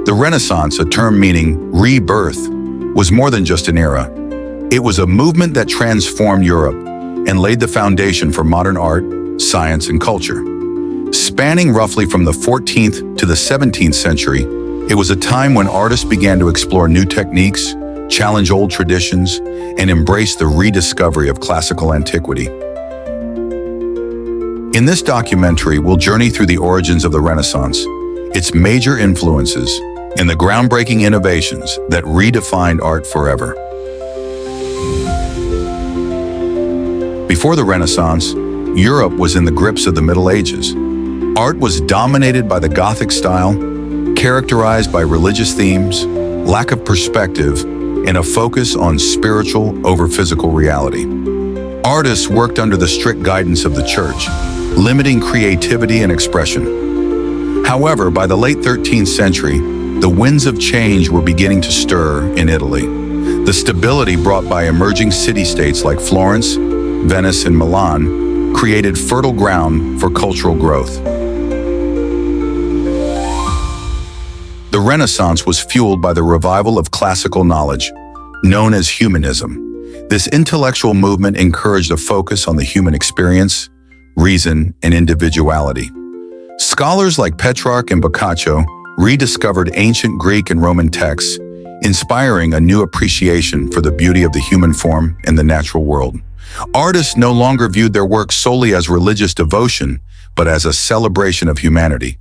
The Renaissance, a term meaning rebirth, was more than just an era. It was a movement that transformed Europe and laid the foundation for modern art, science, and culture. Spanning roughly from the 14th to the 17th century, it was a time when artists began to explore new techniques, challenge old traditions, and embrace the rediscovery of classical antiquity. In this documentary, we'll journey through the origins of the Renaissance, its major influences, and the groundbreaking innovations that redefined art forever. Before the Renaissance, Europe was in the grips of the Middle Ages. Art was dominated by the Gothic style, characterized by religious themes, lack of perspective, and a focus on spiritual over physical reality. Artists worked under the strict guidance of the Church, limiting creativity and expression. However, by the late 13th century, the winds of change were beginning to stir in Italy. The stability brought by emerging city-states like Florence, Venice, and Milan created fertile ground for cultural growth. The Renaissance was fueled by the revival of classical knowledge, known as Humanism. This intellectual movement encouraged a focus on the human experience, reason, and individuality. Scholars like Petrarch and Boccaccio rediscovered ancient Greek and Roman texts, inspiring a new appreciation for the beauty of the human form and the natural world. Artists no longer viewed their work solely as religious devotion, but as a celebration of humanity.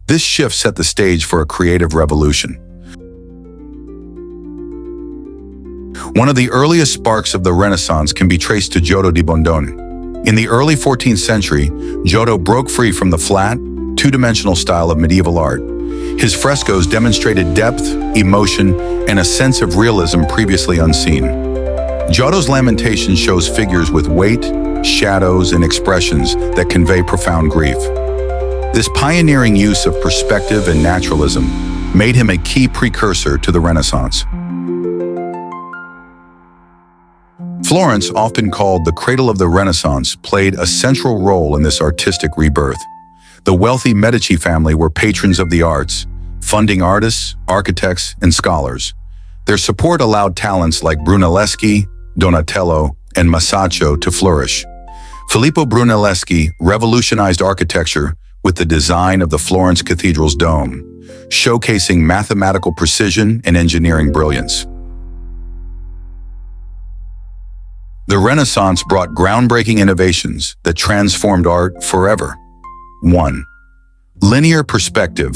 This shift set the stage for a creative revolution. One of the earliest sparks of the Renaissance can be traced to Giotto di Bondone. In the early 14th century, Giotto broke free from the flat, two-dimensional style of medieval art. His frescoes demonstrated depth, emotion, and a sense of realism previously unseen. Giotto's Lamentation shows figures with weight, shadows, and expressions that convey profound grief. This pioneering use of perspective and naturalism made him a key precursor to the Renaissance. Florence, often called the cradle of the Renaissance, played a central role in this artistic rebirth. The wealthy Medici family were patrons of the arts, funding artists, architects, and scholars. Their support allowed talents like Brunelleschi, Donatello, and Masaccio to flourish. Filippo Brunelleschi revolutionized architecture with the design of the Florence Cathedral's dome, showcasing mathematical precision and engineering brilliance. The Renaissance brought groundbreaking innovations that transformed art forever. 1. Linear perspective.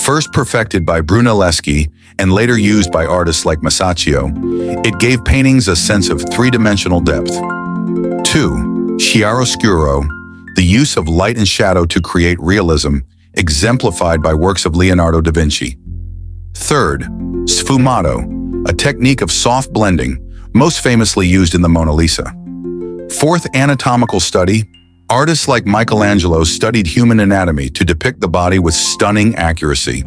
First perfected by Brunelleschi and later used by artists like Masaccio, it gave paintings a sense of three-dimensional depth. 2. Chiaroscuro. The use of light and shadow to create realism, exemplified by works of Leonardo da Vinci. 3rd. Sfumato. A technique of soft blending, most famously used in the Mona Lisa. 4th. Anatomical study. Artists like Michelangelo studied human anatomy to depict the body with stunning accuracy.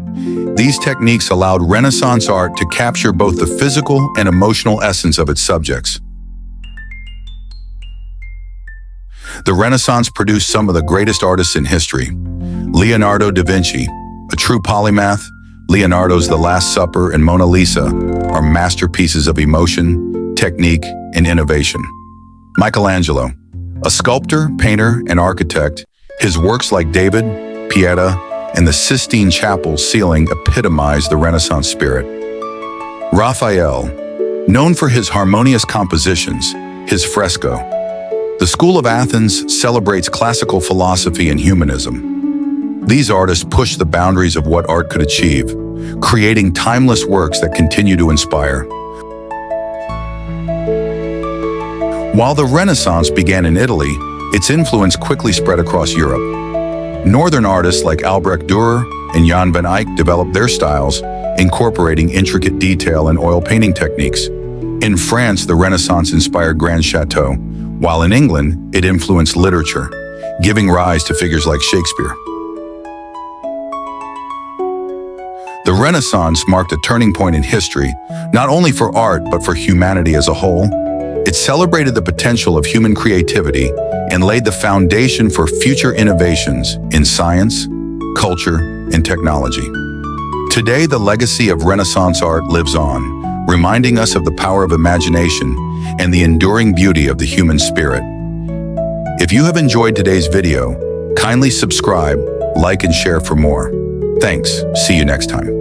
These techniques allowed Renaissance art to capture both the physical and emotional essence of its subjects. The Renaissance produced some of the greatest artists in history. Leonardo da Vinci, a true polymath, Leonardo's The Last Supper and Mona Lisa are masterpieces of emotion, technique, and innovation. Michelangelo, a sculptor, painter, and architect, his works like David, Pieta, and the Sistine Chapel ceiling epitomize the Renaissance spirit. Raphael, known for his harmonious compositions, his fresco. The School of Athens celebrates classical philosophy and humanism. These artists push the boundaries of what art could achieve, creating timeless works that continue to inspire. While the Renaissance began in Italy, its influence quickly spread across Europe. Northern artists like Albrecht Dürer and Jan van Eyck developed their styles, incorporating intricate detail and oil painting techniques. In France, the Renaissance inspired grand chateaux, while in England, it influenced literature, giving rise to figures like Shakespeare. The Renaissance marked a turning point in history, not only for art but for humanity as a whole. It celebrated the potential of human creativity and laid the foundation for future innovations in science, culture, and technology. Today, the legacy of Renaissance art lives on, reminding us of the power of imagination and the enduring beauty of the human spirit. If you have enjoyed today's video, kindly subscribe, like, and share for more. Thanks. See you next time.